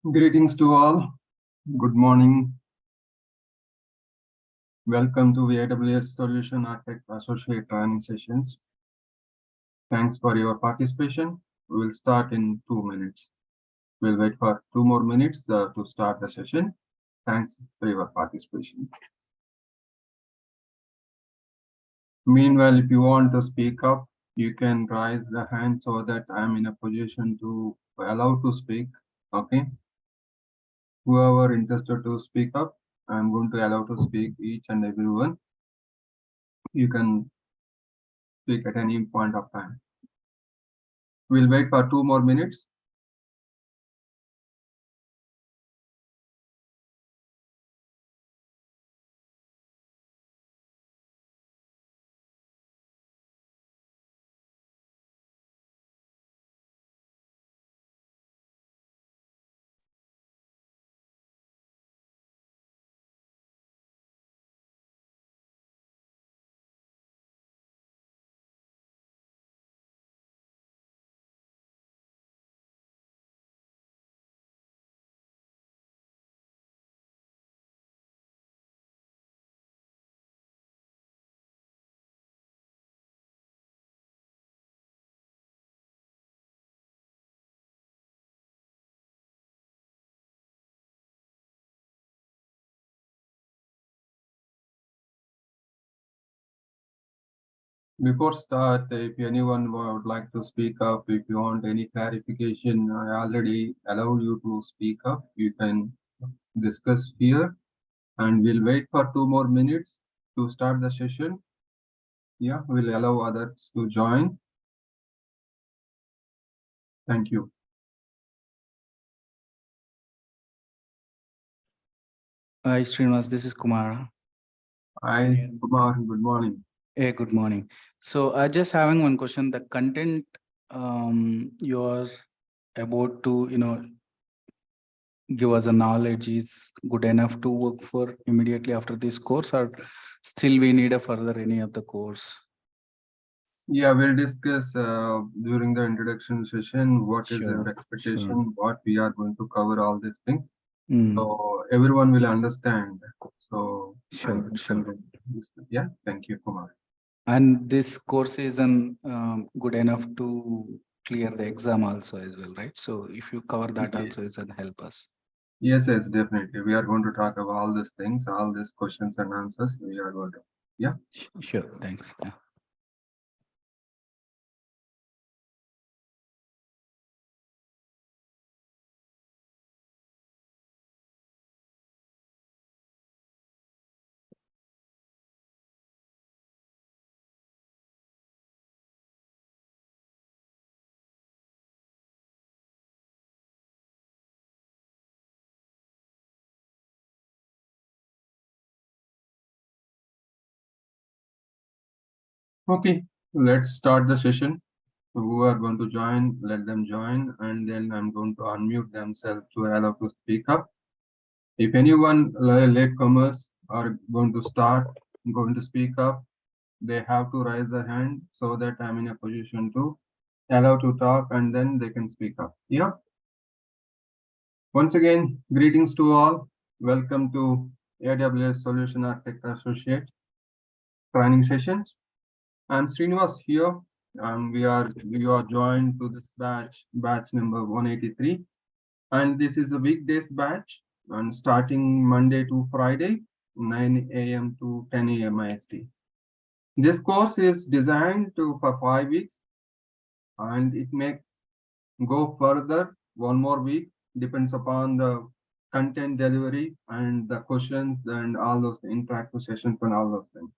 Greetings to all. Good morning. Welcome to the AWS Solution Architect Associate Training Sessions. Thanks for your participation. We will start in 2 minutes. We'll wait for 2 more minutes to start the session. Thanks for your participation. Meanwhile, if you want to speak up, you can raise the hand so that I'm in a position to allow to speak. Okay. Whoever interested to speak up, I'm going to allow to speak each and everyone. You can speak at any point of time. We'll wait for 2 more minutes. Before start, if anyone would like to speak up, if you want any clarification, I already allowed you to speak up. You can discuss here, and we'll wait for 2 more minutes to start the session. Yeah, we'll allow others to join. Thank you. Hi, Srinivas. This is Kumar. Hi, Kumar. Good morning. Hey, good morning. So I just having one question. The content you're about to, give us a knowledge is good enough to work for immediately after this course, or still we need a further any of the course? Yeah, we'll discuss during the introduction session what is Sure, our expectation, sure. what we are going to cover, all these things. Mm, So everyone will understand. So sure, sure. yeah, thank you, Kumar. And this course is good enough to clear the exam also as well, right? So if you cover that also, Yes. is that help us? Yes, yes, definitely. We are going to talk about all these things, all these questions and answers. We are going to, yeah. Sure, thanks. Yeah. Okay, let's start the session. Who are going to join, let them join, and then I'm going to unmute themselves to allow to speak up. If anyone latecomers are going to start, going to speak up, they have to raise their hand so that I'm in a position to allow to talk and then they can speak up. Yeah. Once again, greetings to all. Welcome to AWS Solution Architect Associate training sessions. I'm Srinivas here. You are joined to this batch number 183, and this is a weekdays batch, and starting Monday to Friday, 9 a.m. to 10 a.m. IST. This course is designed for 5 weeks, and it may go further 1 more week, depends upon the content delivery and the questions and all those interactive sessions and all those things.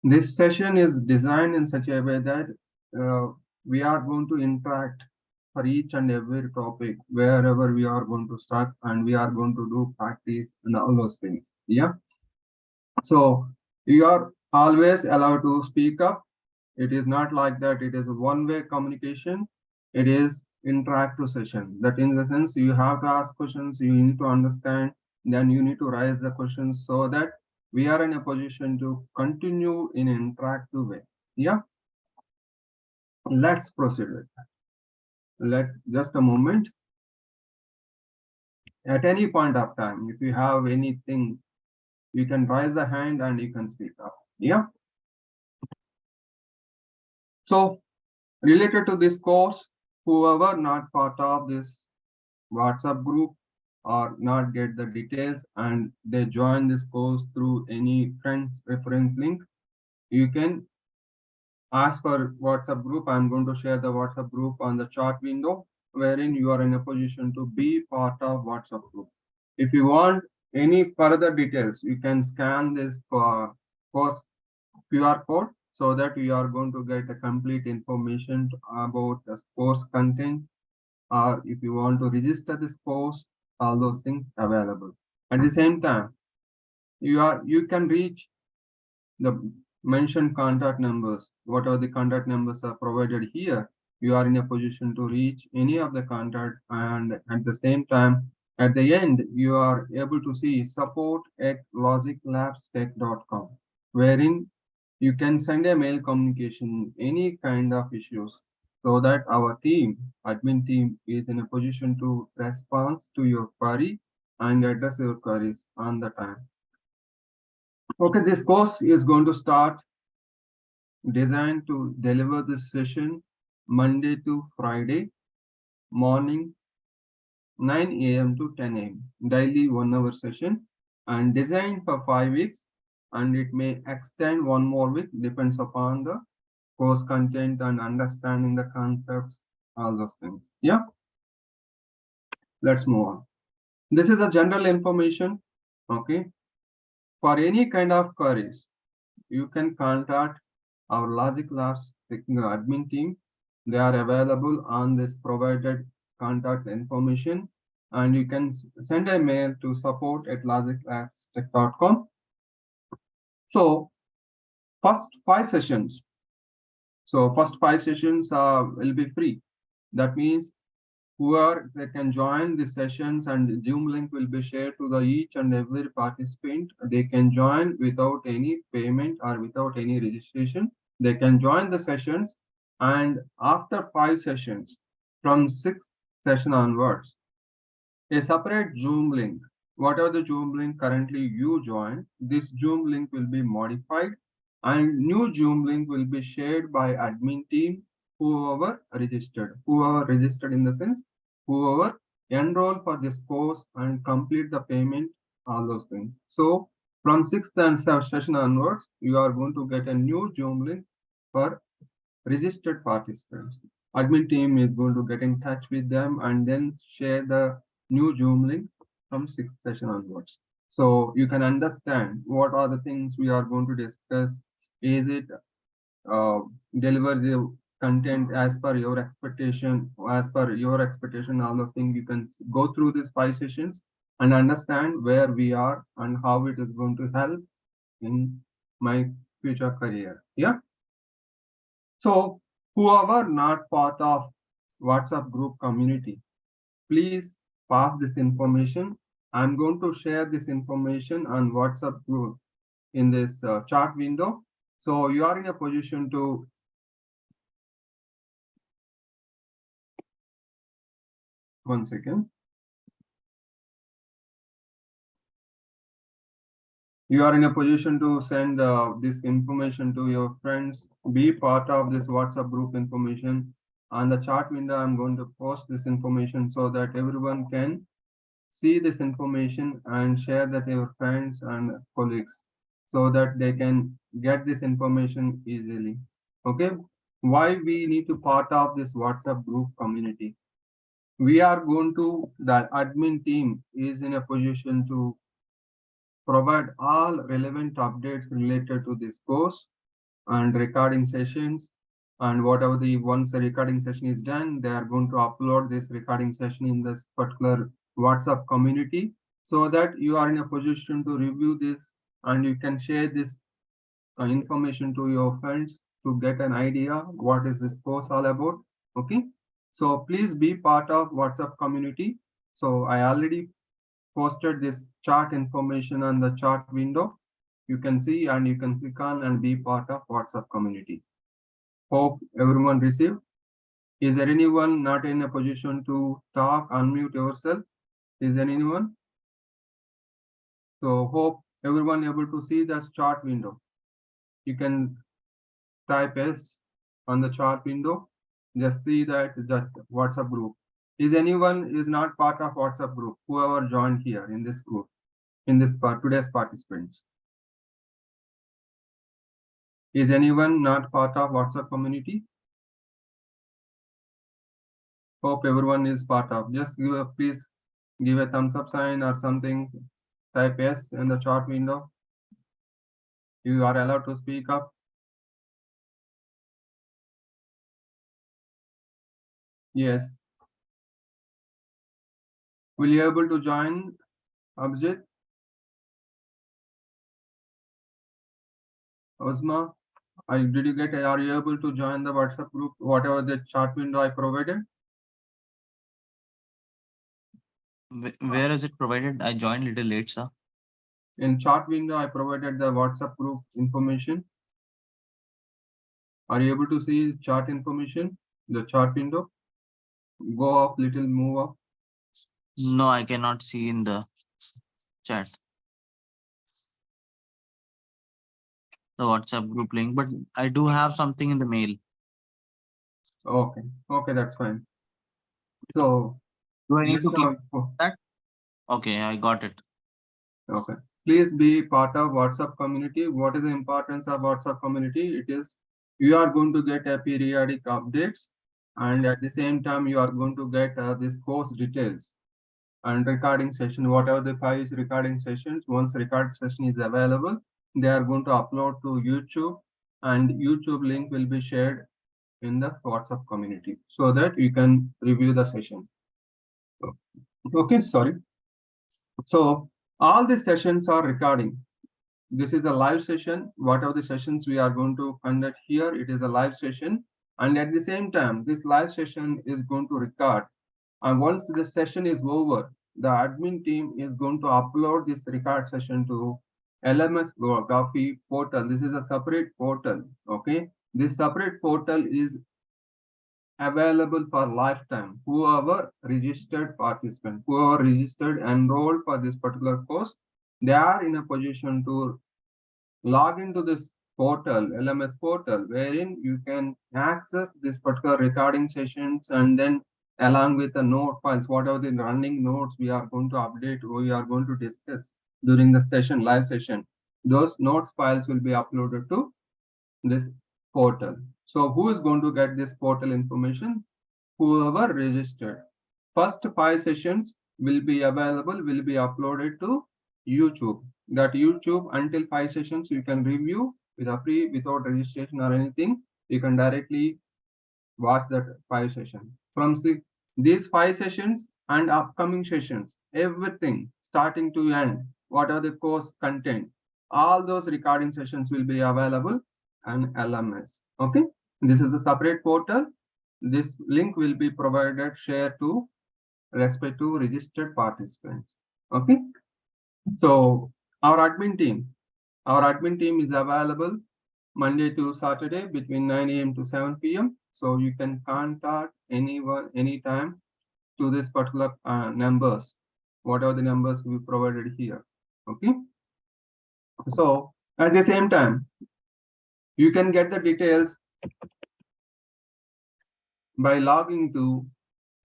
This session is designed in such a way that we are going to interact for each and every topic wherever we are going to start, and we are going to do practice and all those things. Yeah. So you are always allowed to speak up. It is not like that it is a one-way communication. It is interactive session. That in the sense you have to ask questions, you need to understand, then you need to raise the questions so that we are in a position to continue in an interactive way. Yeah. Let's proceed with that. Let just a moment. At any point of time, if you have anything, you can raise the hand and you can speak up. Yeah. So related to this course, whoever not part of this WhatsApp group or not get the details and they join this course through any friend's reference link, you can ask for WhatsApp group. I'm going to share the WhatsApp group on the chat window wherein you are in a position to be part of WhatsApp group. If you want any further details, you can scan this course QR code so that you are going to get a complete information about the course content, or if you want to register this course, all those things available. At the same time, you can reach the mentioned contact numbers. Whatever the contact numbers are provided here, you are in a position to reach any of the contact, and at the same time, at the end, you are able to see support@logiclabstech.com, wherein you can send a mail communication, any kind of issues, so that our team, admin team, is in a position to respond to your query and address your queries on the time. Okay, this course is going to start designed to deliver this session Monday to Friday morning 9 a.m. to 10 a.m. daily 1 hour session, and designed for 5 weeks, and it may extend one more week depends upon the course content and understanding the concepts, all those things. Yeah, let's move on. This is a general information. Okay, for any kind of queries, you can contact our Logic Labs admin team. They are available on this provided contact information, and you can send a mail to support@logiclabstech.com. So first 5 sessions. So first 5 sessions will be free. That means whoever they can join the sessions, and the Zoom link will be shared to the each and every participant. They can join without any payment or without any registration. They can join the sessions, and after 5 sessions, from sixth session onwards, a separate Zoom link. Whatever the Zoom link currently you join, this Zoom link will be modified and new Zoom link will be shared by admin team, whoever registered in the sense, whoever enroll for this course and complete the payment, all those things. So from sixth and seventh session onwards, you are going to get a new Zoom link for registered participants. Admin team is going to get in touch with them and then share the new Zoom link from sixth session onwards. So you can understand what are the things we are going to discuss. Is it uh, deliver the content as per your expectation, all those things. You can go through these 5 sessions and understand where we are and how it is going to help in my future career. Yeah. So whoever not part of WhatsApp group community, please pass this information. I'm going to share this information on WhatsApp group in this chat window. So you are in a position to, one second. You are in a position to send this information to your friends. Be part of this WhatsApp group information. On the chat window, I'm going to post this information so that everyone can see this information and share that to your friends and colleagues so that they can get this information easily. Okay, why we need to part of this WhatsApp group community? We are going to, the admin team is in a position to provide all relevant updates related to this course and recording sessions, and whatever the once the recording session is done, they are going to upload this recording session in this particular WhatsApp community so that you are in a position to review this and you can share this information to your friends to get an idea what is this course all about. Okay, so please be part of WhatsApp community. So I already posted this chart information on the chart window. You can see and you can click on and be part of WhatsApp community. Hope everyone received. Is there anyone not in a position to talk? Unmute yourself. Is there anyone? So hope everyone able to see the chart window. You can type S on the chart window. Just see that WhatsApp group. Is anyone is not part of WhatsApp group? Whoever joined here in this group, in this part, today's participants. Is anyone not part of WhatsApp community? Hope everyone is part of. Just please give a thumbs up sign or something. Type yes in the chat window. You are allowed to speak up. Yes. Will you able to join, Abhijit? Osma, did you get? Are you able to join the WhatsApp group? Whatever the chat window I provided. Where is it provided? I joined little late, sir. In chat window, I provided the WhatsApp group information. Are you able to see chat information? The chat window. Go up little, move up. No, I cannot see in the chat the WhatsApp group link, but I do have something in the mail. Okay, okay, that's fine. So, Do I need to keep oh, that? Okay, I got it. okay. Please be part of WhatsApp community. What is the importance of WhatsApp community? It is you are going to get a periodic updates, and at the same time you are going to get this course details and recording session. Whatever the 5 recording sessions, once record session is available, they are going to upload to YouTube, and YouTube link will be shared in the WhatsApp community so that you can review the session. Okay, sorry. So all the sessions are recording. This is a live session. Whatever the sessions we are going to conduct here, it is a live session. And at the same time, this live session is going to record. And once the session is over, the admin team is going to upload this record session to LMS Coffee portal. This is a separate portal. Okay. This separate portal is available for lifetime. Whoever registered participant, whoever registered enrolled for this particular course, they are in a position to log into this portal, LMS portal, wherein you can access this particular recording sessions, and then along with the note files, whatever the running notes we are going to update or we are going to discuss during the session, live session, those notes files will be uploaded to this portal. So who is going to get this portal information? Whoever registered. First 5 sessions will be available, will be uploaded to YouTube. That YouTube until 5 sessions you can review with a free, without registration or anything. You can directly watch that 5 sessions. From these 5 sessions and upcoming sessions, everything starting to end, what are the course content, all those recording sessions will be available on LMS. Okay, this is a separate portal. This link will be provided, shared to respective registered participants. Okay, so our admin team is available Monday to Saturday between 9 a.m. to 7 p.m. So you can contact anyone anytime to this particular numbers, whatever the numbers we provided here. Okay. So at the same time, you can get the details by logging to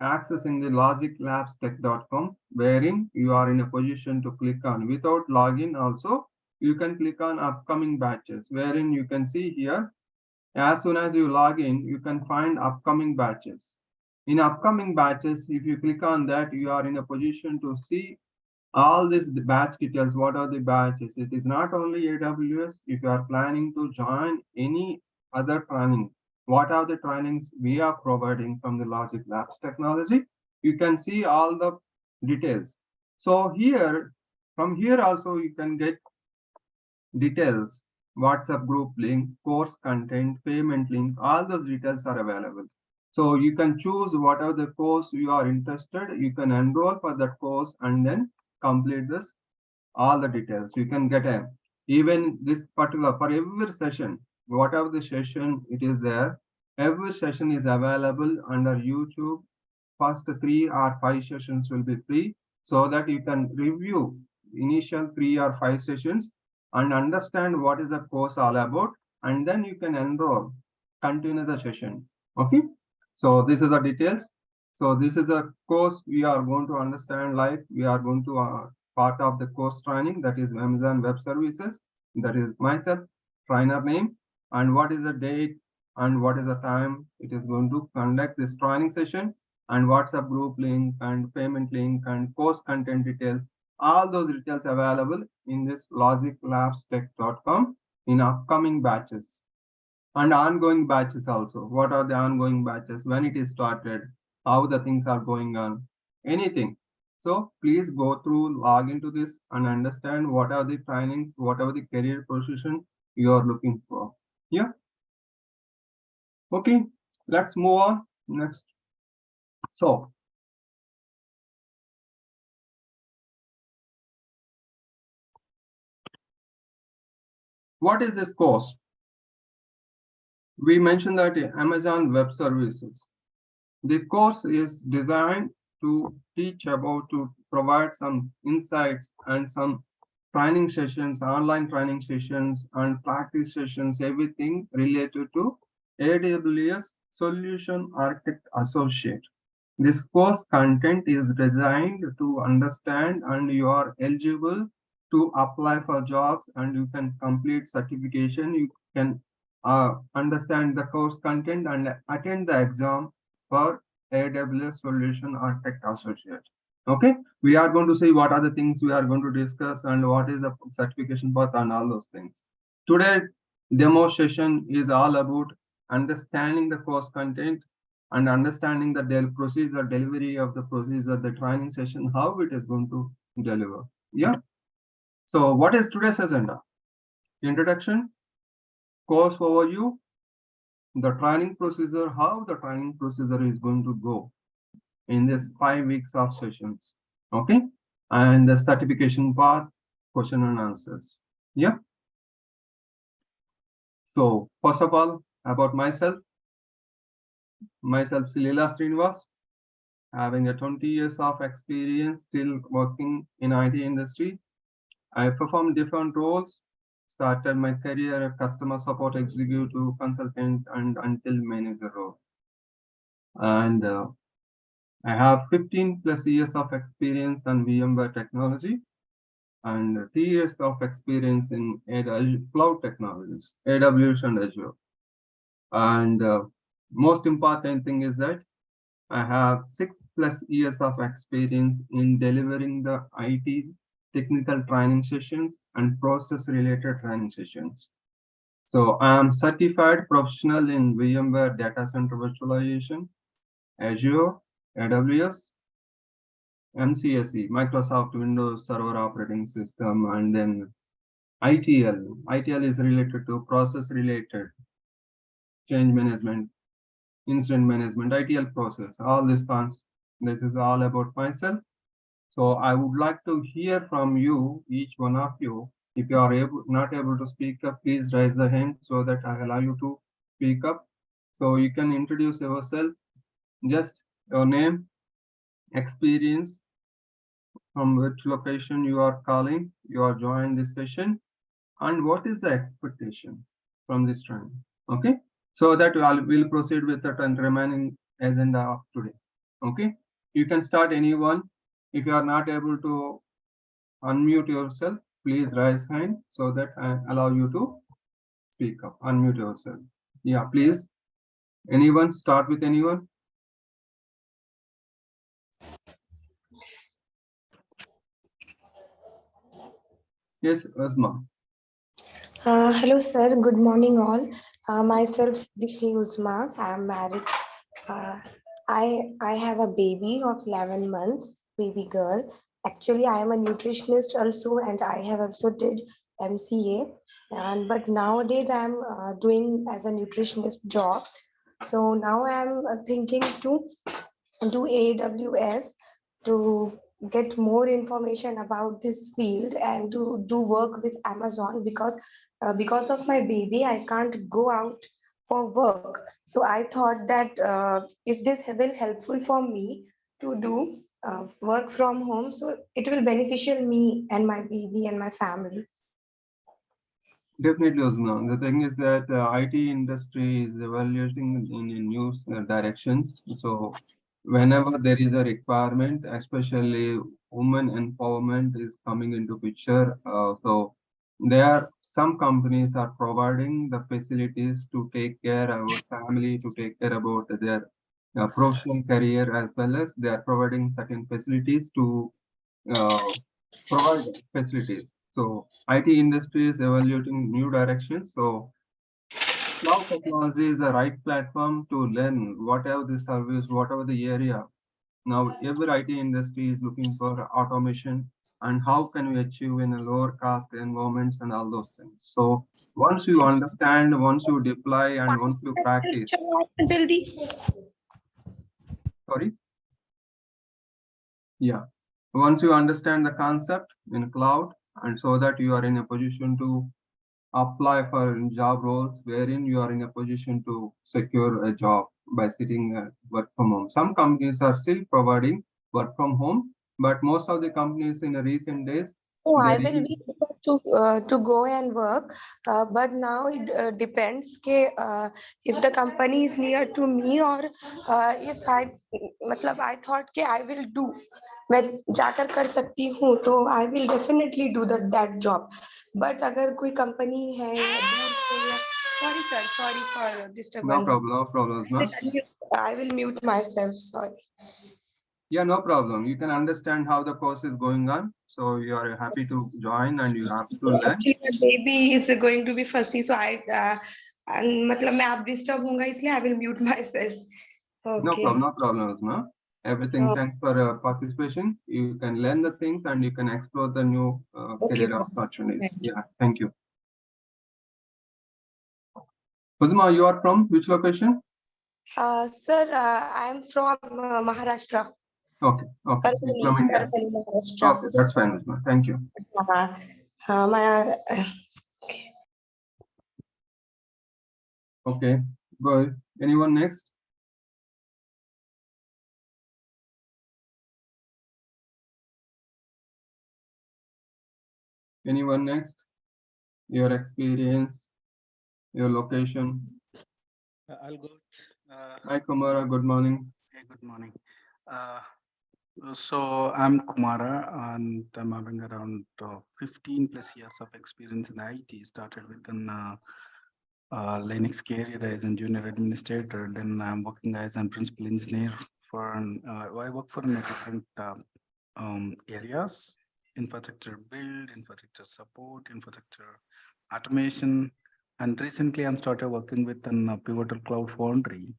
accessing the logiclabstech.com, wherein you are in a position to click on. Without login also, you can click on upcoming batches, wherein you can see here, as soon as you log in, you can find upcoming batches. In upcoming batches, if you click on that, you are in a position to see all these batch details. What are the batches? It is not only AWS. If you are planning to join any other training, what are the trainings we are providing from the Logic Labs technology? You can see all the details. So here, from here also you can get details, WhatsApp group link, course content, payment link, all those details are available. So you can choose whatever the course you are interested, you can enroll for that course and then complete this, all the details. You can get a, even this particular, for every session, whatever the session it is there, every session is available under YouTube. First 3 or 5 sessions will be free. so that you can review initial 3 or 5 sessions and understand what is the course all about, and then you can enroll, continue the session. Okay, so this is the details. So this is a course we are going to understand, like we are going to part of the course training, that is Amazon Web Services, that is myself, trainer name, and what is the date and what is the time it is going to conduct this training session, and WhatsApp group link and payment link and course content details. All those details available in this logiclabstech.com in upcoming batches and ongoing batches also. What are the ongoing batches, when it is started, how the things are going on, anything. So please go through, log into this and understand what are the trainings, whatever the career position you are looking for. Yeah. Okay, let's move on next. So what is this course? We mentioned that Amazon Web Services. The course is designed to teach about, to provide some insights and some training sessions, online training sessions and practice sessions, everything related to AWS Solution Architect Associate. This course content is designed to understand and you are eligible to apply for jobs and you can complete certification. You can understand the course content and attend the exam for AWS Solution Architect Associate. Okay, we are going to see what are the things we are going to discuss and what is the certification path and all those things. Today, demo session is all about understanding the course content and understanding the procedure, delivery of the procedure, the training session, how it is going to deliver. Yeah. So what is today's agenda? Introduction, course overview, the training procedure, how the training procedure is going to go in this 5 weeks of sessions. Okay. And the certification path, question and answers. Yeah. So first of all, about myself Leela Srinivas, having a 20 years of experience, still working in IT industry. I performed different roles, started my career as customer support executive, consultant, and until manager role. And I have 15 plus years of experience on VMware technology and 3 years of experience in cloud technologies, AWS and Azure. And most important thing is that I have 6+ years of experience in delivering the IT technical training sessions and process related training sessions. So I am certified professional in VMware data center virtualization, Azure, AWS, MCSE, Microsoft Windows Server Operating System, and then ITL. ITL is related to process related change management, incident management, ITL process, all these things. This is all about myself. So I would like to hear from you, each one of you. If you are not able to speak up, please raise the hand so that I allow you to speak up. So you can introduce yourself, just your name, experience, from which location you are calling, you are joining this session, and what is the expectation from this training. Okay, so that we'll proceed with the remaining agenda of today. Okay, you can start anyone. If you are not able to unmute yourself, please raise hand so that I allow you to speak up. Unmute yourself. Yeah, please. Anyone? Start with anyone. Yes, Asma. Hello, sir. Good morning, all. Myself, Siddiqui Uzma. I am married. Uh, I have a baby of 11 months, baby girl. Actually, I am a nutritionist also, and I have also did MCA. And but nowadays, I am doing as a nutritionist job. So now I am thinking to do AWS to get more information about this field and to do work with Amazon because of my baby I can't go out for work. So I thought that if this will helpful for me to do work from home, so it will beneficial me and my baby and my family. Definitely, Uzma. The thing is that IT industry is evaluating in new directions. So whenever there is a requirement, especially women empowerment is coming into picture. So there some companies are providing the facilities to take care about family, to take care about their professional career, as well as they are providing certain facilities to uh, provide facilities. So IT industry is evaluating new directions. So cloud technology is the right platform to learn whatever the service, whatever the area. Now every IT industry is looking for automation and how can we achieve in a lower cost environments and all those things. So once you understand, once you deploy and once you practice, जल्दी sorry, yeah. Once you understand the concept in cloud and so that you are in a position to apply for job roles wherein you are in a position to secure a job by sitting work from home. Some companies are still providing work from home, but most of the companies in the recent days, Oh, they I will be able to go and work, but now it depends कि if the company is near to me or if I मतलब I thought कि I will do, मैं जाकर कर सकती हूँ तो I will definitely do that job. But अगर कोई company है या दूर से या sorry sir, sorry for no disturbance. problem, no problems, ma. I will mute myself. Sorry. Yeah, no problem. You can understand how the course is going on. So you are happy to join and you have to learn. Actually, my baby is going to be fussy, so and मतलब मैं आप disturb होऊंगा इसलिए I will mute myself. Okay. No problems, ma. Everything. Oh, Thanks for participation. You can learn the things and you can explore the new okay. career opportunities. Thank you. Yeah, thank you. Uzma, you are from which location? Sir, I am from Maharashtra. Okay, okay. You're Parvani, from India. Parvani, Maharashtra. Okay, that's fine, Uzma. Thank you. My Okay, good. Anyone next? Anyone next? Your experience, your location. I'll go. Hi, Kumara. Good morning. Hey, good morning. So I'm Kumara and I'm having around 15 plus years of experience in IT. Started with an Linux career as a junior administrator. Then I'm working as a principal engineer for I work for different areas: infrastructure build, infrastructure support, infrastructure automation. And recently I'm started working with an Pivotal Cloud Foundry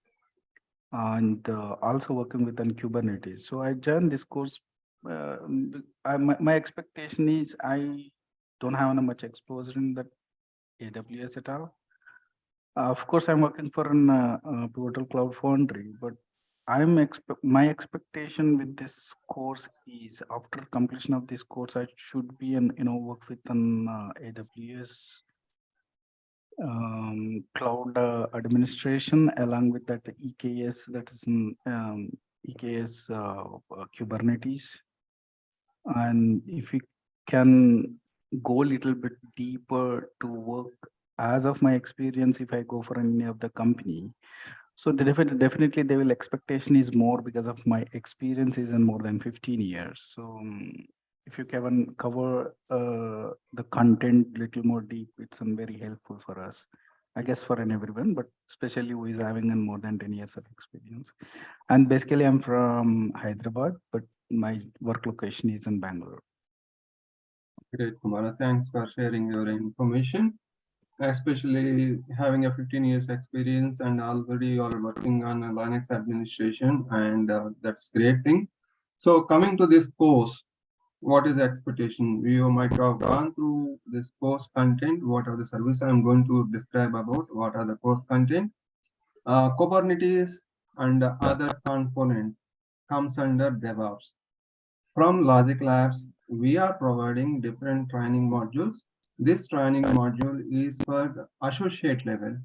and also working with an Kubernetes. So I joined this course. My expectation is I don't have much exposure in that AWS at all. Of course, I'm working for an Pivotal Cloud Foundry, but my expectation with this course is after completion of this course, I should be work with an AWS cloud administration along with that EKS, that is EKS Kubernetes. And if we can go a little bit deeper to work, as of my experience, if I go for any of the company, so definitely they will expectation is more because of my experience is in more than 15 years. So if you can cover the content little more deep, it's very helpful for us, I guess, for everyone, but especially who is having more than 10 years of experience. And basically I'm from Hyderabad, but my work location is in Bangalore. Great, Kumara. Thanks for sharing your information. Especially having a 15 years experience and already you are working on a Linux administration, and that's great thing. So coming to this course, what is the expectation? You might have gone through this course content. What are the services I'm going to describe about? What are the course content? Kubernetes and other components comes under DevOps. From Logic Labs, we are providing different training modules. This training module is for the associate level.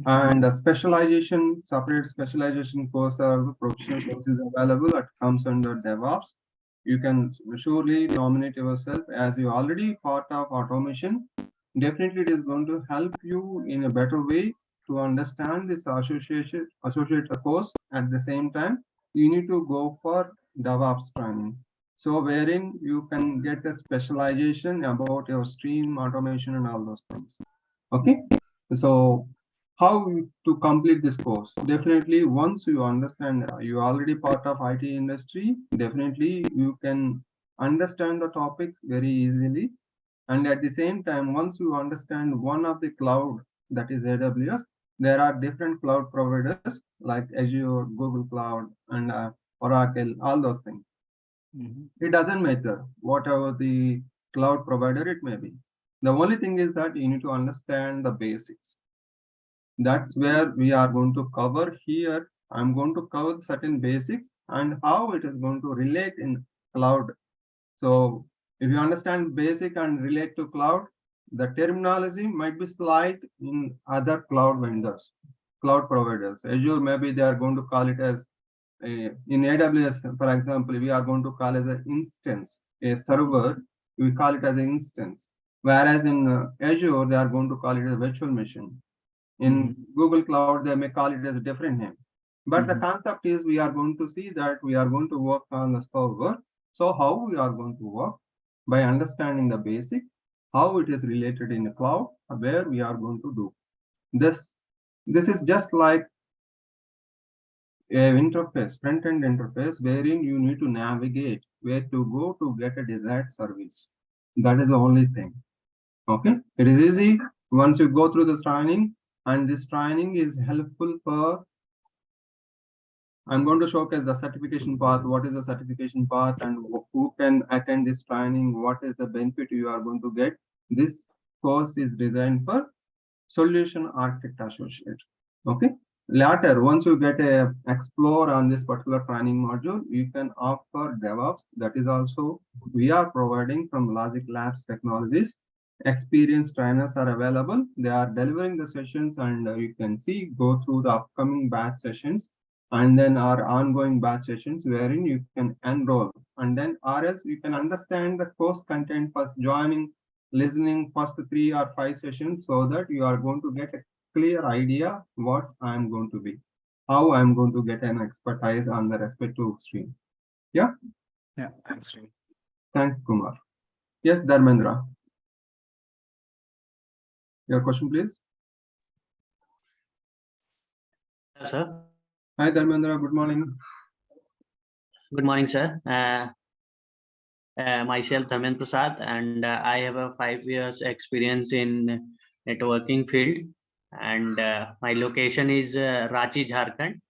And a specialization, separate specialization course or professional courses available. It comes under DevOps. You can surely nominate yourself as you already part of automation. Definitely, it is going to help you in a better way to understand this associate course. At the same time, you need to go for DevOps training. So wherein you can get a specialization about your stream automation and all those things. Okay. So how to complete this course? Definitely, once you understand, you already part of IT industry, definitely you can understand the topics very easily. And at the same time, once you understand one of the cloud, that is AWS, there are different cloud providers like Azure, Google Cloud, and Oracle, all those things. It doesn't matter whatever the cloud provider it may be. The only thing is that you need to understand the basics. That's where we are going to cover here. I'm going to cover certain basics and how it is going to relate in cloud. So if you understand basic and relate to cloud, the terminology might be slight in other cloud vendors, cloud providers. Azure, maybe they are going to call it as in AWS, for example, we are going to call as an instance, a server, we call it as an instance. Whereas in Azure, they are going to call it a virtual machine. In Google Cloud, they may call it as a different name. But the concept is we are going to see that we are going to work on the server. So how we are going to work? By understanding the basic, how it is related in the cloud, where we are going to do. This is just like a interface, front-end interface, wherein you need to navigate where to go to get a desired service. That is the only thing. Okay, it is easy once you go through this training, and this training is helpful for. I'm going to showcase the certification path. What is the certification path, and who can attend this training? What is the benefit you are going to get? This course is designed for solution architect associate. Okay. Later, once you get a explore on this particular training module, you can opt for DevOps. That is also we are providing from Logic Labs Technologies. Experienced trainers are available. They are delivering the sessions, and you can see go through the upcoming batch sessions, and then our ongoing batch sessions wherein you can enroll, and then or else you can understand the course content first joining, listening first 3 or 5 sessions, so that you are going to get a clear idea what I'm going to be, how I'm going to get an expertise on the respective stream. Yeah. Yeah, thanks, Srini. Thanks, Kumar. Yes, Dharmendra. Your question, please. Sir. Hi, Dharmendra. Good morning. Good morning, sir. Myself, Dharmendra Prasad, and I have a 5 years experience in networking field, and my location is Ranchi, Jharkhand.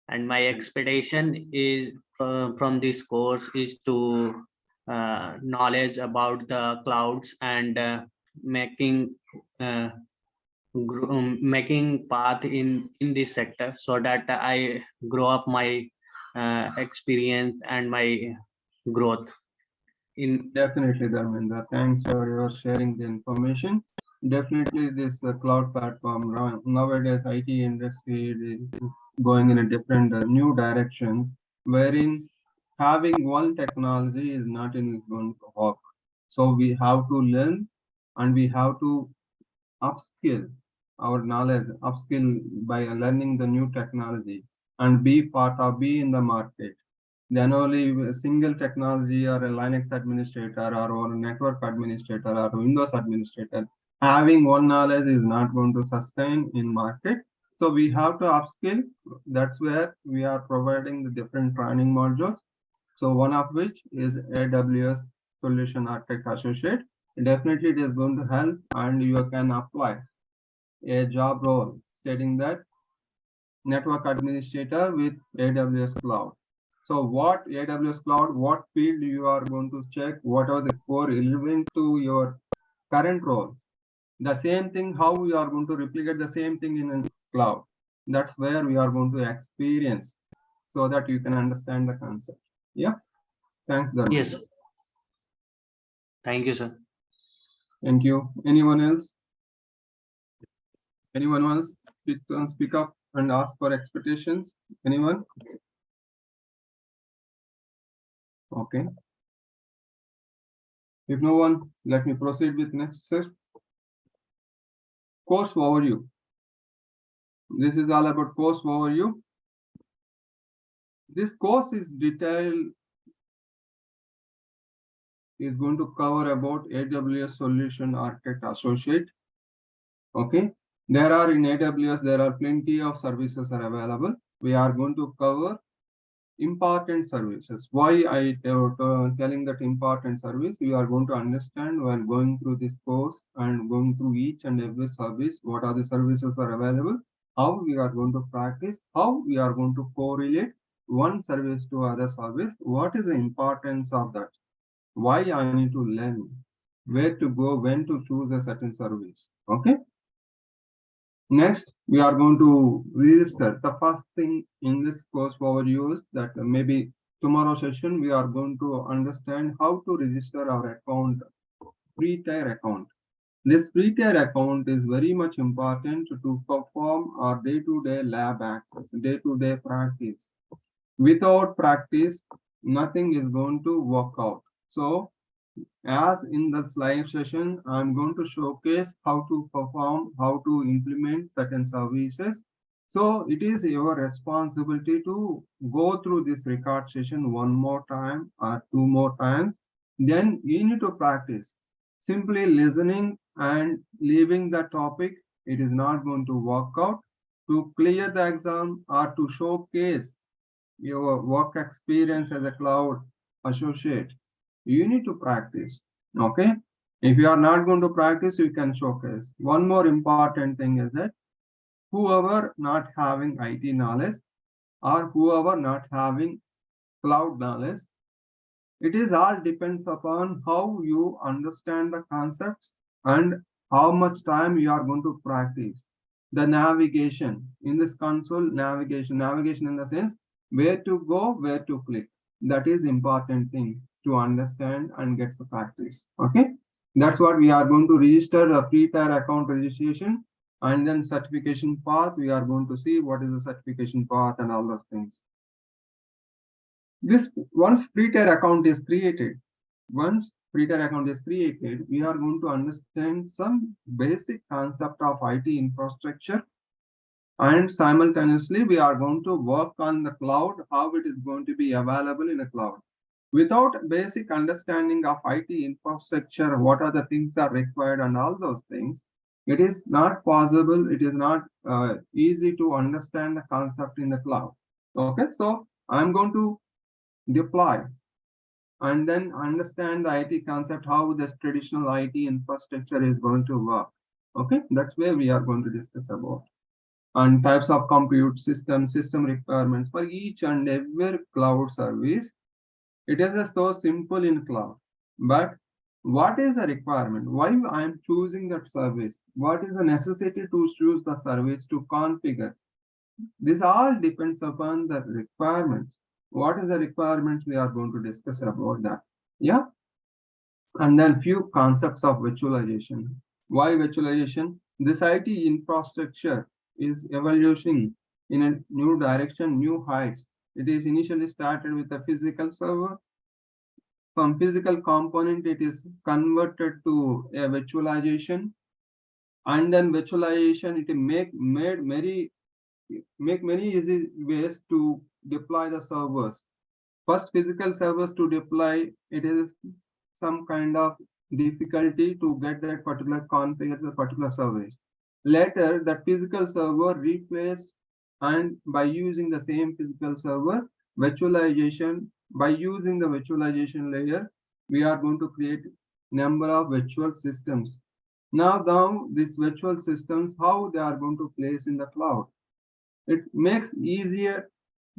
And my expectation is from this course is to knowledge about the clouds and making making path in this sector, so that I grow up my experience and my growth in. Definitely, Dharmendra. Thanks for your sharing the information. Definitely, this cloud platform nowadays IT industry is going in a different new directions, wherein having one technology is not in going to work. So we have to learn, and we have to upskill our knowledge, upskill by learning the new technology, and be in the market. Then only a single technology or a Linux administrator or a network administrator or Windows administrator having one knowledge is not going to sustain in market. So we have to upskill. That's where we are providing the different training modules. So one of which is AWS Solution Architect Associate. Definitely it is going to help, and you can apply a job role stating that network administrator with AWS Cloud. So what AWS Cloud, what field you are going to check, what are the core relevant to your current role. The same thing, how we are going to replicate the same thing in a cloud. That's where we are going to experience, so that you can understand the concept. Yeah. Thanks, Dharma. Yes. Thank you, sir. Thank you. Anyone else? Anyone else speak up and ask for expectations? Anyone? Okay. If no one, let me proceed with next step. Course overview. This is all about course overview. This course is detailed, is going to cover about AWS Solution Architect Associate. Okay. There are in AWS, there are plenty of services are available. We are going to cover important services. Why I telling that important service? We are going to understand while going through this course and going through each and every service, what are the services are available, how we are going to practice, how we are going to correlate one service to other service, what is the importance of that, why I need to learn, where to go, when to choose a certain service. Okay. Next, we are going to register. The first thing in this course overview is that maybe tomorrow session, we are going to understand how to register our account, free tier account. This free tier account is very much important to perform our day-to-day lab access, day-to-day practice. Without practice, nothing is going to work out. So as in the live session, I'm going to showcase how to perform, how to implement certain services. So it is your responsibility to go through this record session one more time or two more times. Then you need to practice. Simply listening and leaving the topic, it is not going to work out. To clear the exam or to showcase your work experience as a cloud associate, you need to practice. Okay. If you are not going to practice, you can showcase. One more important thing is that whoever not having IT knowledge or whoever not having cloud knowledge, it is all depends upon how you understand the concepts and how much time you are going to practice. The navigation in this console, navigation in the sense where to go, where to click. That is important thing to understand and get the practice. Okay. That's what we are going to register the free tier account registration, and then certification path. We are going to see what is the certification path and all those things. This once free tier account is created, we are going to understand some basic concept of IT infrastructure, and simultaneously we are going to work on the cloud, how it is going to be available in the cloud. Without basic understanding of IT infrastructure, what are the things are required and all those things, it is not possible, it is not easy to understand the concept in the cloud. Okay, so I'm going to deploy and then understand the IT concept, how this traditional IT infrastructure is going to work. Okay, that's where we are going to discuss about. And types of compute system requirements for each and every cloud service. It is so simple in cloud, but what is the requirement? Why I am choosing that service? What is the necessity to choose the service to configure? This all depends upon the requirements. What is the requirements? We are going to discuss about that. Yeah. And then few concepts of virtualization. Why virtualization? This IT infrastructure is evolutioning in a new direction, new heights. It is initially started with a physical server. From physical component, it is converted to a virtualization, and then virtualization it make many easy ways to deploy the servers. First, physical servers to deploy, it is some kind of difficulty to get that particular configure the particular service. Later, that physical server replaced, and by using the same physical server, virtualization, by using the virtualization layer, we are going to create number of virtual systems. Now these virtual systems, how they are going to place in the cloud. It makes easier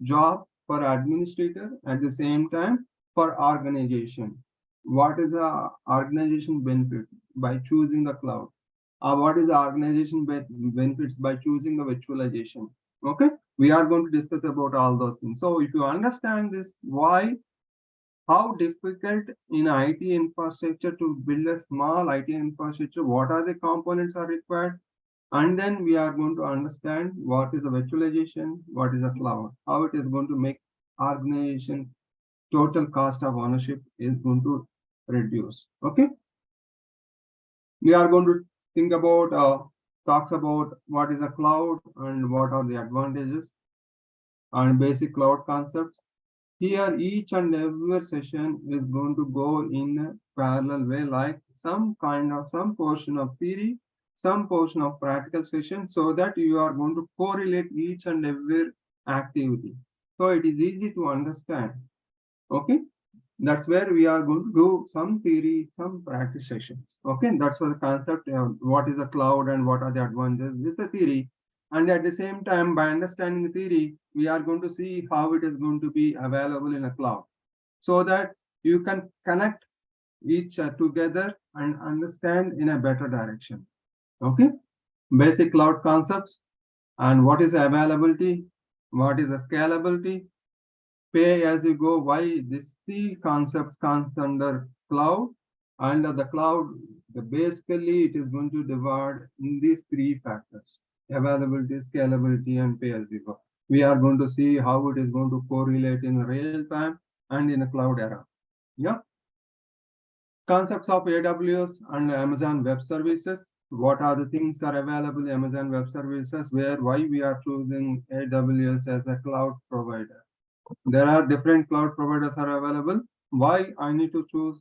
job for administrator, at the same time for organization. What is the organization benefit by choosing the cloud? What is the organization benefits by choosing the virtualization? Okay, we are going to discuss about all those things. So if you understand this, why, how difficult in IT infrastructure to build a small IT infrastructure, what are the components are required, And then we are going to understand what is a virtualization, what is a cloud, how it is going to make organization total cost of ownership is going to reduce. Okay. We are going to think about talks about what is a cloud and what are the advantages and basic cloud concepts. Here, each and every session is going to go in a parallel way, like some portion of theory, some portion of practical session, so that you are going to correlate each and every activity. So it is easy to understand. Okay. That's where we are going to do some theory, some practice sessions. Okay, that's what the concept. What is a cloud and what are the advantages? This is a theory, and at the same time, by understanding the theory, we are going to see how it is going to be available in a cloud, so that you can connect each together and understand in a better direction. Okay, basic cloud concepts and what is availability, what is the scalability, pay as you go, why these three concepts comes under cloud. Under the cloud, basically it is going to divide in these three factors: availability, scalability, and pay as you go. We are going to see how it is going to correlate in real time and in a cloud era. Yeah. Concepts of AWS and Amazon Web Services. What are the things are available in Amazon Web Services, why we are choosing AWS as a cloud provider. There are different cloud providers are available. Why I need to choose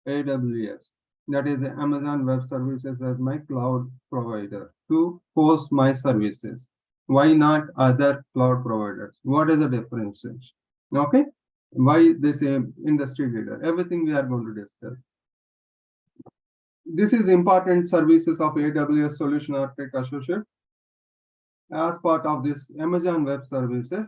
AWS, that is Amazon Web Services, as my cloud provider to host my services. Why not other cloud providers? What is the difference? Okay. Why this industry leader? Everything we are going to discuss. This is important services of AWS Solution Architect Associate. As part of this Amazon Web Services,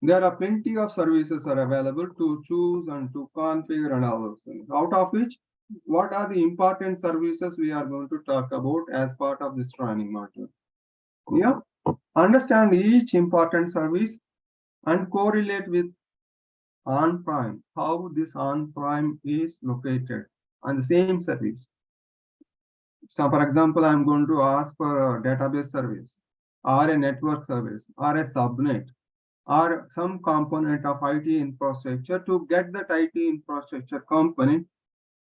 there are plenty of services are available to choose and to configure and all those things. Out of which, what are the important services we are going to talk about as part of this training module? Yeah, understand each important service and correlate with on-prem, how this on-prem is located on the same service. So for example, I'm going to ask for a database service or a network service or a subnet or some component of IT infrastructure to get that IT infrastructure component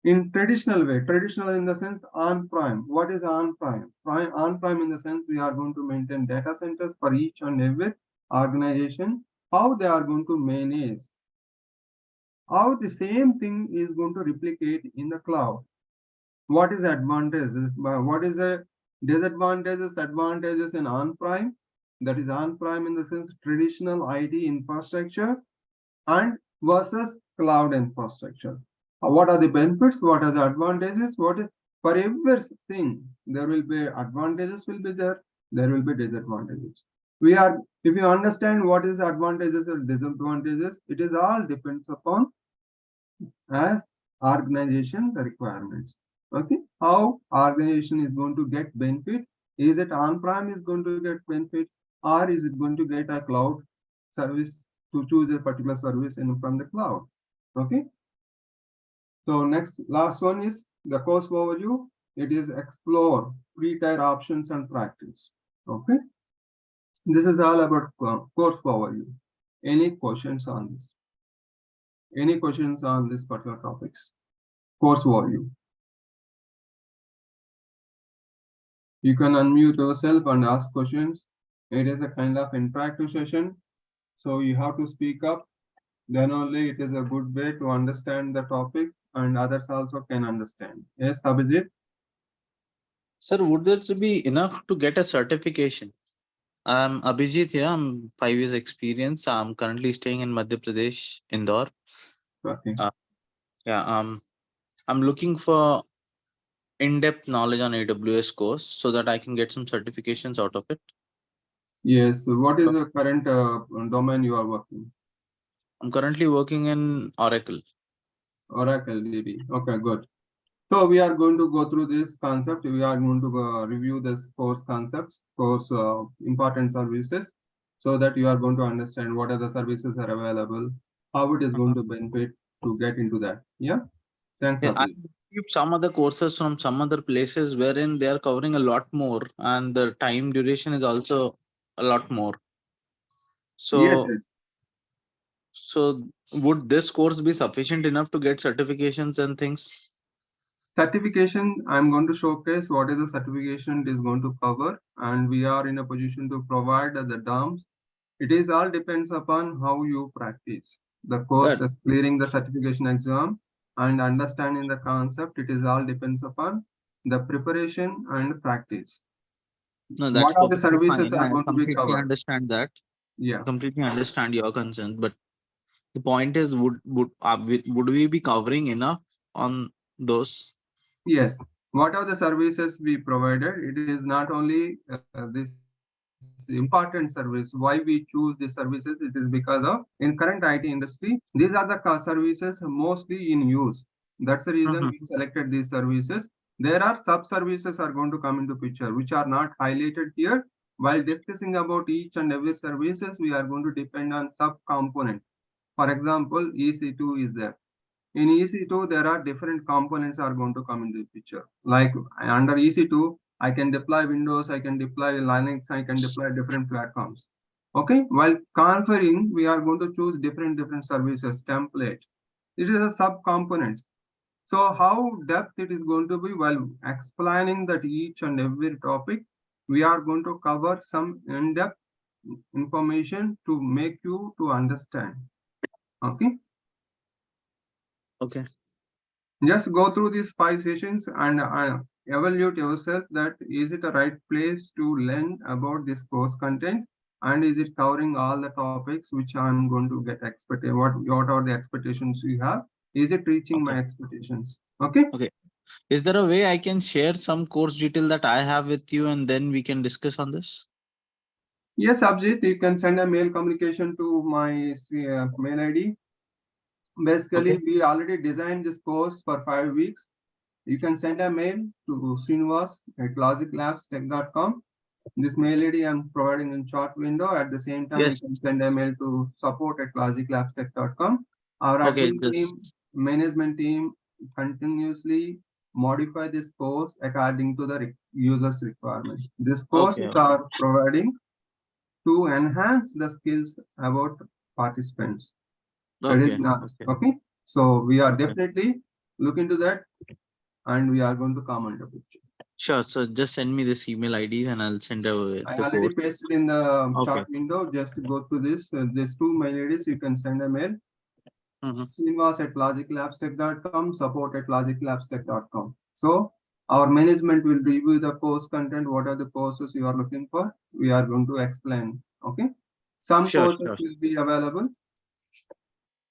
in traditional way. Traditional in the sense on-prem. What is on-prem? On-prem in the sense we are going to maintain data centers for each and every organization. How they are going to manage. How the same thing is going to replicate in the cloud. What is advantages? What is the disadvantages, advantages in on-prem? That is on-prem in the sense traditional IT infrastructure and versus cloud infrastructure. What are the benefits? What are the advantages? What is for everything? There will be advantages will be there. There will be disadvantages. If you understand what is advantages or disadvantages, it is all depends upon as organization the requirements. Okay, how organization is going to get benefit? Is it on-prem is going to get benefit, or is it going to get a cloud service to choose a particular service from the cloud? Okay. So last one is the course overview. It is explore pre-tier options and practice. Okay. This is all about course overview. Any questions on this? Any questions on this particular topics? Course overview. You can unmute yourself and ask questions. It is a kind of interactive session, so you have to speak up. Then only it is a good way to understand the topic and others also can understand. Yes, Abhijit? Sir, would there be enough to get a certification? I'm Abhijit here. I'm 5 years experience. I'm currently staying in Madhya Pradesh, Indore. Okay. Yeah, I'm looking for in-depth knowledge on AWS course so that I can get some certifications out of it. Yes. So what is the current domain you are working? I'm currently working in Oracle. Oracle DB. Okay, good. So we are going to go through this concept. We are going to review this course concepts, course important services, so that you are going to understand what are the services are available, how it is going to benefit to get into that. Yeah. Thanks, Yeah, I Abhi. received some other courses from some other places wherein they are covering a lot more and the time duration is also a lot more. Yes, So, yes. so would this course be sufficient enough to get certifications and things? Certification, I'm going to showcase what is the certification it is going to cover, and we are in a position to provide the terms. It is all depends upon how you practice. The course That is clearing the certification exam and understanding the concept. It is all depends upon the preparation and practice. no, that's What are the perfectly services fine. are I going to be completely covered? understand that. I Yeah. completely understand your concern, but the point is, would we be covering enough on those? Yes, what are the services we provided? It is not only this important service. Why we choose these services? It is because of in current IT industry, these are the services mostly in use. That's the reason we Mhm. selected these services. There are sub services are going to come into picture, which are not highlighted here. While discussing about each and every services, we are going to depend on sub component. For example, EC2 is there. In EC2, there are different components are going to come into the picture. Like under EC2, I can deploy Windows, I can deploy Linux, I can deploy different platforms. Okay, while configuring, we are going to choose different services template. It is a sub component. So how depth it is going to be while explaining that each and every topic, we are going to cover some in-depth information to make you to understand. Okay. Okay. Just go through these 5 sessions and evaluate yourself that is it a right place to learn about this course content, and is it covering all the topics which I'm going to get expected, what are the expectations you have, is it reaching Okay. my expectations? Okay. Okay. Is there a way I can share some course detail that I have with you and then we can discuss on this? Yes, Abhijit, you can send a mail communication to my mail ID. Basically, Okay. we already designed this course for 5 weeks. You can send a mail to srinivas@logiclabstech.com. This mail ID I'm providing in chat window. At the same time, you Yes. can send a mail to support@logiclabstech.com. Our Okay. admin team, Just management team continuously modify this course according to the users' requirements. These okay. courses are providing to enhance the skills about participants. It is Okay. not Okay. okay. So we are Okay. definitely look into that, and we are going to comment the picture. Sure. So just send me this email IDs and I'll send over I the already course. pasted in the Okay. chat window. Just go through this. There's 2 mail IDs. You can send a mail. Mhm. Srinivas@logiclabstech.com, support@logiclabstech.com. So our management will review the course content. What are the courses you are looking for? We are going to explain. Okay. Some Sure. courses Sure. will be available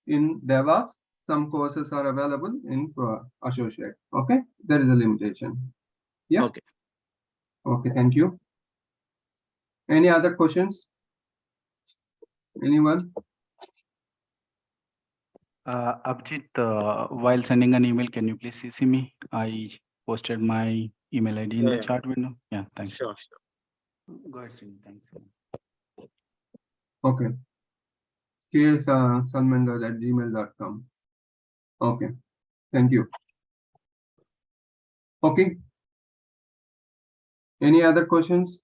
in DevOps. Some courses are available in Associate. Okay. There is a limitation. Yeah. Okay. Okay. Thank you. Any other questions? Anyone? Abhijit, while sending an email, can you please CC me? I posted my email ID in the Yeah. chat window. Yeah, thanks. Sure. Sure. Go ahead, Srini. Thanks. Okay. Salmandas@gmail.com. Okay. Thank you. Okay. Any other questions?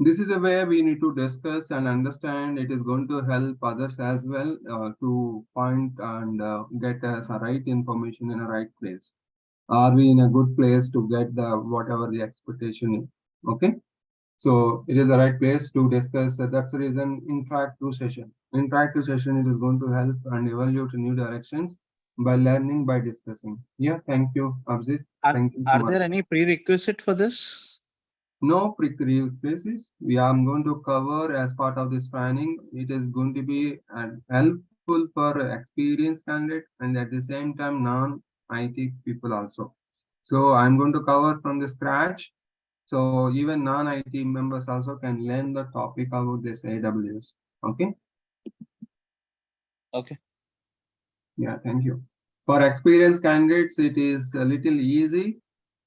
This is a way we need to discuss and understand. It is going to help others as well to find and get us a right information in a right place. Are we in a good place to get the whatever the expectation is? Okay. So it is the right place to discuss. That's the reason interactive session. Interactive session, it is going to help and evaluate new directions by learning by discussing. Yeah. Thank you, Abhijit. Thank you so Are much. there any prerequisite for this? No prerequisites. We are going to cover as part of this training. It is going to be helpful for experienced candidates and at the same time non-IT people also. So I'm going to cover from the scratch. So even non-IT members also can learn the topic about this AWS. Okay. Okay. Yeah. Thank you. For experienced candidates, it is a little easy.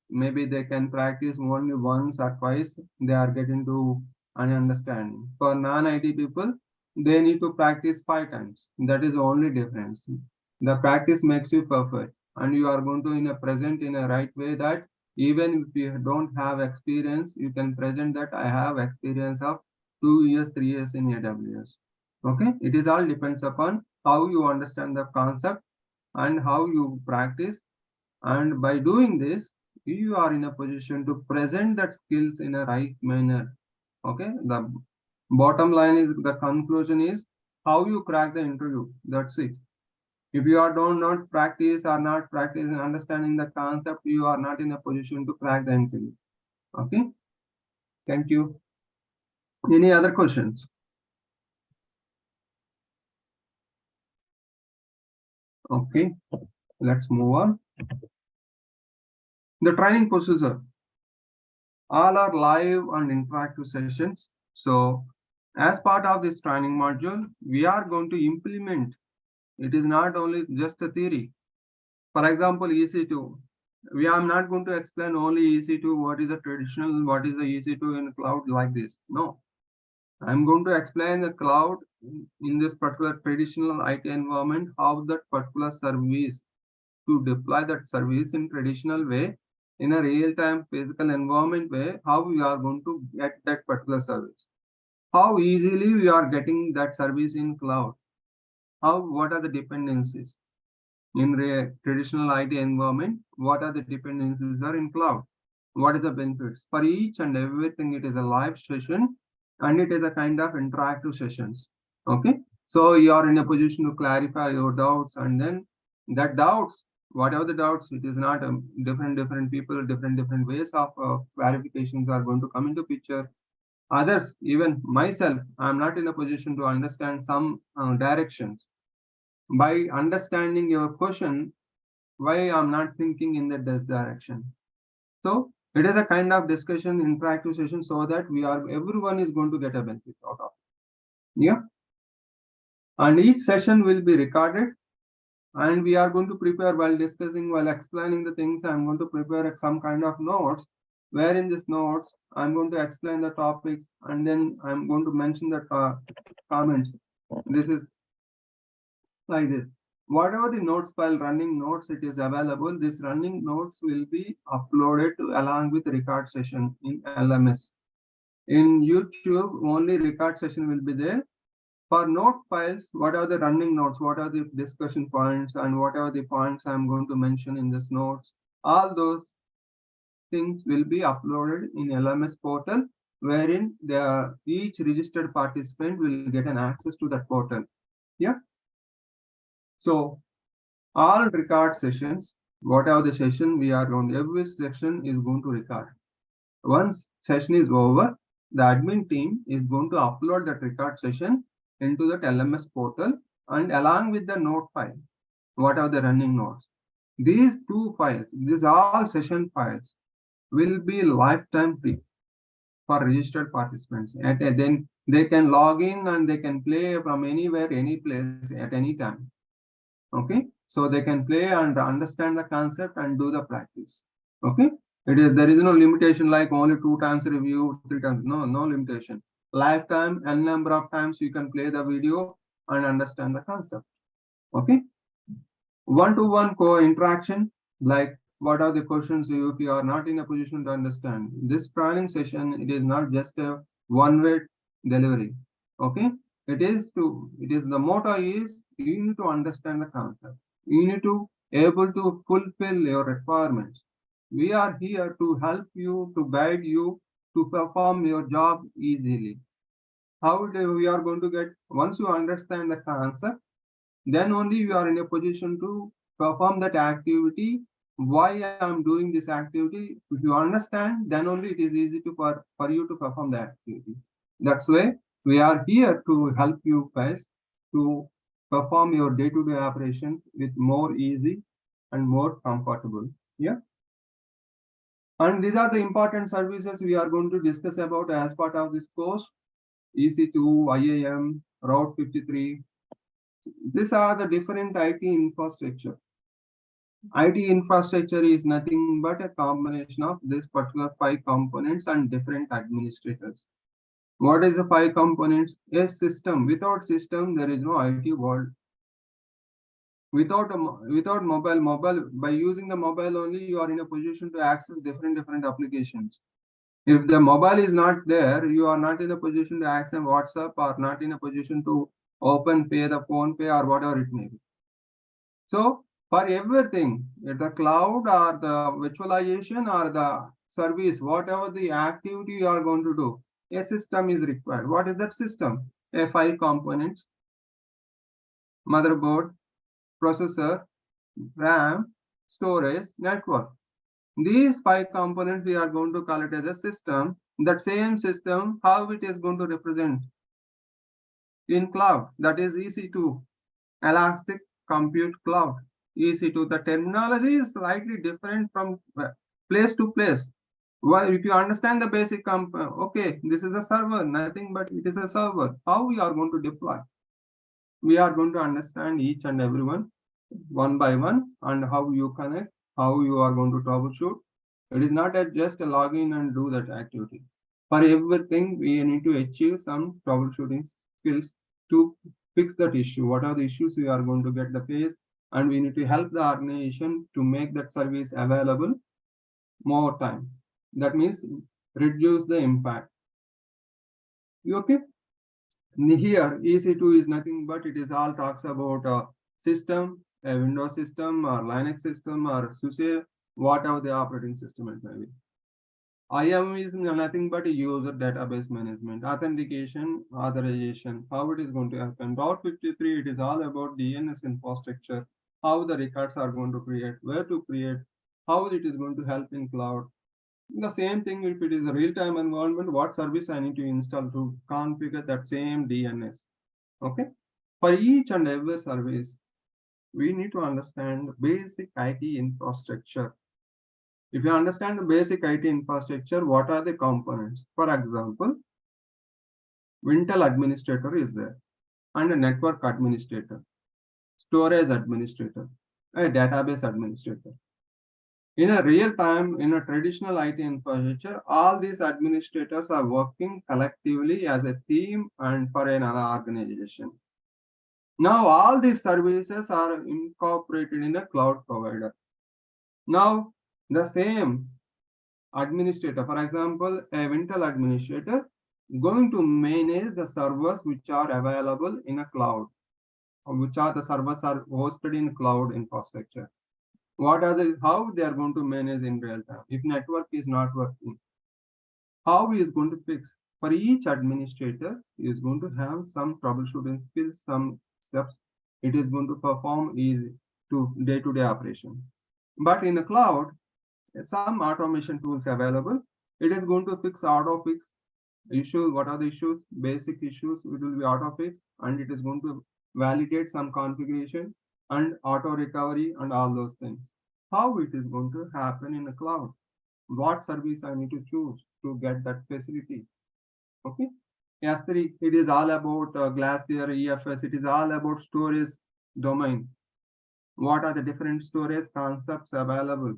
Maybe they can practice only once or twice. They are getting to an understanding. For non-IT people, they need to practice 5 times. That is the only difference. The practice makes you perfect, and you are going to present in a right way that even if you don't have experience, you can present that I have experience of 2 years, 3 years in AWS. Okay, it is all depends upon how you understand the concept and how you practice. And by doing this, you are in a position to present that skills in a right manner. Okay, the bottom line is the conclusion is how you crack the interview. That's it. If you are don't not practice or not practice in understanding the concept, you are not in a position to crack the interview. Okay. Thank you. Any other questions? Okay. Let's move on. The training procedure. All are live and interactive sessions. So as part of this training module, we are going to implement. It is not only just a theory. For example, EC2. We are not going to explain only EC2, what is the traditional, what is the EC2 in cloud like this. No. I'm going to explain the cloud in this particular traditional IT environment, how that particular service to deploy that service in traditional way, in a real-time physical environment way, how we are going to get that particular service. How easily we are getting that service in cloud. What are the dependencies? In traditional IT environment, what are the dependencies are in cloud? What is the benefits? For each and everything, it is a live session and it is a kind of interactive sessions. Okay, so you are in a position to clarify your doubts, and then that doubts, whatever the doubts, it is not different people, different ways of clarifications are going to come into picture. Others, even myself, I am not in a position to understand some directions. By understanding your question, why I'm not thinking in that direction. So it is a kind of discussion, interactive session, so that everyone is going to get a benefit out of it. Yeah. And each session will be recorded, and we are going to prepare while discussing, while explaining the things. I'm going to prepare some kind of notes, where in this notes I'm going to explain the topics, and then I'm going to mention the comments. This is like this. Whatever the notes file, running notes, it is available. This running notes will be uploaded along with record session in LMS. In YouTube, only record session will be there. For note files, what are the running notes? What are the discussion points, and what are the points I'm going to mention in this notes? All those things will be uploaded in LMS portal, wherein each registered participant will get an access to that portal. Yeah. So all record sessions, whatever the session we are going, every session is going to record. Once session is over, the admin team is going to upload that record session into that LMS portal, and along with the note file, what are the running notes. These two files, these all session files, will be lifetime free for registered participants. And then they can log in and they can play from anywhere, any place at any time. Okay, so they can play and understand the concept and do the practice. Okay, there is no limitation like only 2 times review, 3 times. No limitation. Lifetime, n number of times you can play the video and understand the concept. Okay, one-to-one co-interaction, like what are the questions if you are not in a position to understand. This training session, it is not just a one-way delivery. Okay, the motto is you need to understand the concept. You need to able to fulfill your requirements. We are here to help you, to guide you to perform your job easily. How we are going to get, once you understand the concept, then only you are in a position to perform that activity. Why I'm doing this activity? If you understand, then only it is easy for you to perform the activity. That's why we are here to help you guys to perform your day-to-day operations with more easy and more comfortable. Yeah. And these are the important services we are going to discuss about as part of this course. EC2, IAM, Route 53. These are the different IT infrastructure. IT infrastructure is nothing but a combination of this particular 5 components and different administrators. What is the 5 components? A system. Without system, there is no IT world. Without mobile, by using the mobile only, you are in a position to access different applications. If the mobile is not there, you are not in a position to access WhatsApp, or not in a position to open pay, the phone pay, or whatever it may be. So for everything, the cloud or the virtualization or the service, whatever the activity you are going to do, a system is required. What is that system? A 5 components: motherboard, processor, RAM, storage, network. These 5 components we are going to call it as a system. That same system, how it is going to represent in cloud, that is EC2, Elastic Compute Cloud. EC2, the terminology is slightly different from place to place. Well, if you understand the basic, okay, this is a server, nothing but it is a server. How we are going to deploy? We are going to understand each and every one by one, and how you connect, how you are going to troubleshoot. It is not just a login and do that activity. For everything, we need to achieve some troubleshooting skills to fix that issue. What are the issues we are going to get the face, and we need to help the organization to make that service available more time. That means reduce the impact. You okay? Here, EC2 is nothing but it is all talks about a system, a Windows system or Linux system or SUSE, whatever the operating system it may be. IAM is nothing but a user database management, authentication, authorization, how it is going to happen. Route 53, it is all about DNS infrastructure, how the records are going to create, where to create, how it is going to help in cloud. The same thing, if it is a real-time environment, what service I need to install to configure that same DNS. Okay. For each and every service, we need to understand basic IT infrastructure. If you understand the basic IT infrastructure, what are the components? For example, Wintel administrator is there, and a network administrator, storage administrator, a database administrator. In a real time, in a traditional IT infrastructure, all these administrators are working collectively as a team and for another organization. Now, all these services are incorporated in a cloud provider. Now, the same administrator, for example, a Wintel administrator, going to manage the servers which are available in a cloud, or which are the servers are hosted in cloud infrastructure. What are the, how they are going to manage in real time? If network is not working, how he is going to fix? For each administrator, he is going to have some troubleshooting skills, some steps it is going to perform easy to day-to-day operation. But in the cloud, some automation tools available. It is going to fix auto fix issues. What are the issues? Basic issues. It will be auto fix, and it is going to validate some configuration and auto recovery and all those things. How it is going to happen in the cloud? What service I need to choose to get that facility? Okay. S3, it is all about Glacier, EFS. It is all about storage domain. What are the different storage concepts available?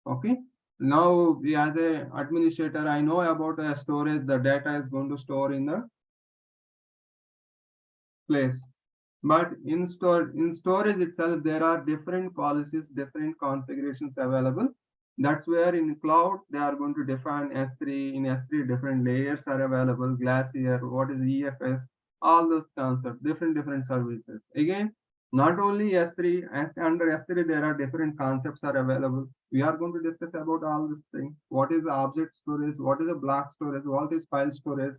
Okay. Now, as a administrator, I know about a storage. The data is going to store in the place. But in storage itself, there are different policies, different configurations available. That's where in cloud, they are going to define S3. In S3, different layers are available. Glacier, what is EFS, all those concepts, different services. Again, not only S3, under S3, there are different concepts are available. We are going to discuss about all these things. What is the object storage? What is the block storage? What is file storage?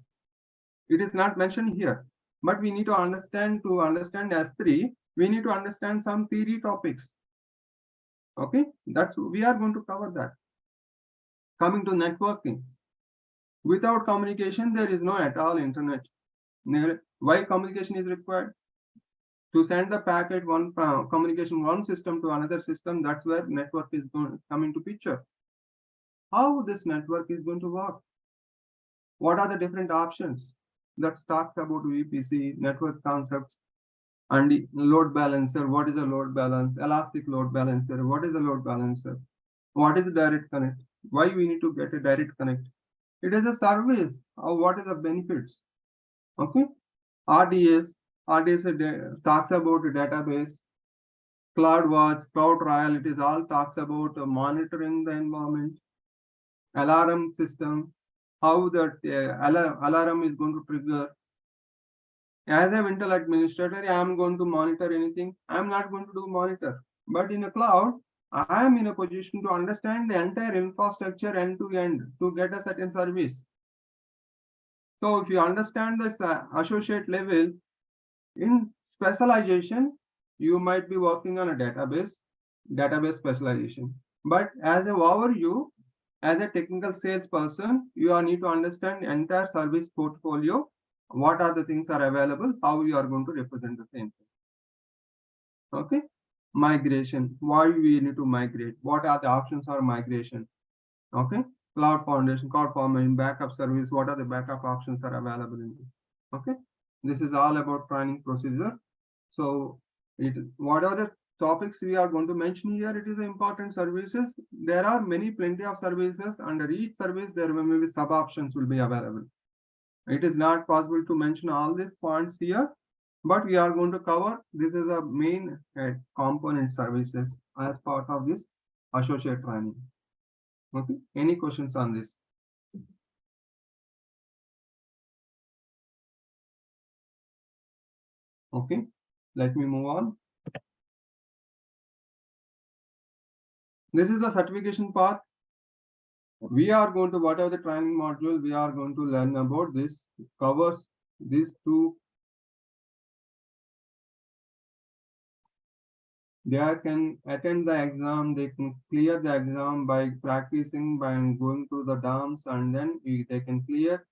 It is not mentioned here, but we need to understand S3, we need to understand some theory topics. Okay, that's we are going to cover that. Coming to networking, without communication, there is no at all internet. Why communication is required? To send the packet one communication one system to another system, that's where network is going to come into picture. How this network is going to work? What are the different options? That talks about VPC, network concepts, and the load balancer. What is a load balance? Elastic load balancer. What is a load balancer? What is a direct connect? Why we need to get a direct connect? It is a service. What is the benefits? Okay. RDS. RDS talks about a database. CloudWatch, CloudTrial, it is all talks about monitoring the environment, alarm system, how that alarm is going to trigger. As a Wintel administrator, I am going to monitor anything. I am not going to do monitor. But in a cloud, I am in a position to understand the entire infrastructure end to end to get a certain service. So if you understand this associate level, in specialization, you might be working on a database specialization. But as a overview, as a technical salesperson, you need to understand the entire service portfolio. What are the things are available? How you are going to represent the same thing. Okay. Migration. Why we need to migrate? What are the options for migration? Okay. Cloud foundation, cloud formation, backup service. What are the backup options are available in this? Okay. This is all about training procedure. So what are the topics we are going to mention here? It is important services. There are plenty of services. Under each service, there may be sub options will be available. It is not possible to mention all these points here, but we are going to cover. This is a main component services as part of this associate training. Okay. Any questions on this? Okay. Let me move on. This is the certification path. We are going to, whatever the training module, we are going to learn about this. It covers these two. They can attend the exam, they can clear the exam by practicing, by going to the DAMs, and then they can clear.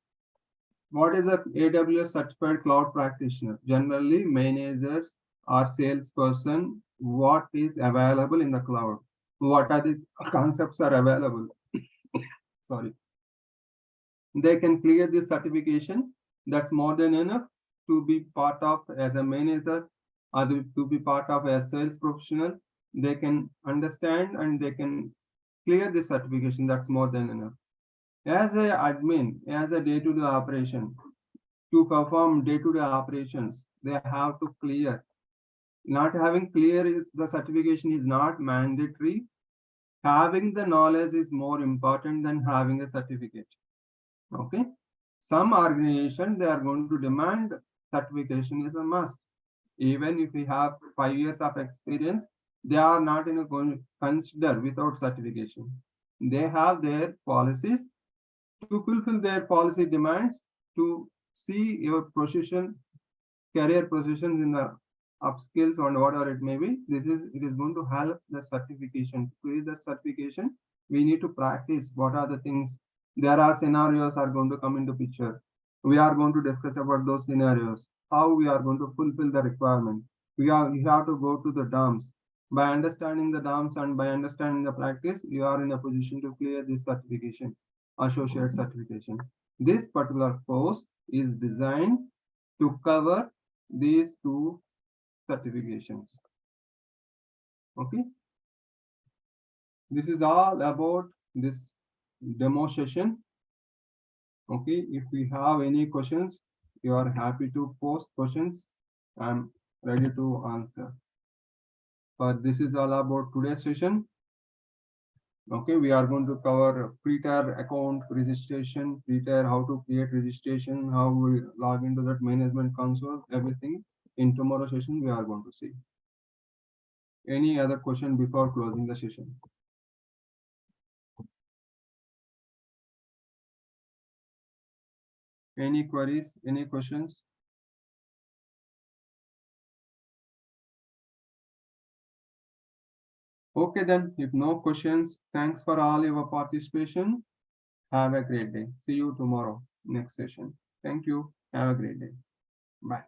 What is a AWS certified cloud practitioner? Generally, managers or salesperson, what is available in the cloud? What are the concepts are available? Sorry. They can clear this certification. That's more than enough to be part of as a manager or to be part of a sales professional. They can understand and they can clear this certification. That's more than enough. As a admin, as a day-to-day operation, to perform day-to-day operations, they have to clear. Not having clear is the certification is not mandatory. Having the knowledge is more important than having a certificate. Okay. Some organization, they are going to demand certification is a must. Even if we have 5 years of experience, they are not going to consider without certification. They have their policies to fulfill their policy demands to see your position, career positions in the upskills or whatever it may be. It is going to help the certification. To create that certification, we need to practice what are the things. There are scenarios are going to come into picture. We are going to discuss about those scenarios, how we are going to fulfill the requirement. You have to go to the DAMs. By understanding the DAMs and by understanding the practice, you are in a position to clear this certification, associate certification. This particular course is designed to cover these two certifications. Okay. This is all about this demo session. Okay. If we have any questions, you are happy to post questions. I'm ready to answer. But this is all about today's session. Okay, we are going to cover pre-tier account registration, pre-tier how to create registration, how we log into that management console, everything. In tomorrow's session, we are going to see. Any other question before closing the session? Any queries, any questions? Okay, then, if no questions, thanks for all your participation. Have a great day. See you tomorrow, next session. Thank you. Have a great day. Bye.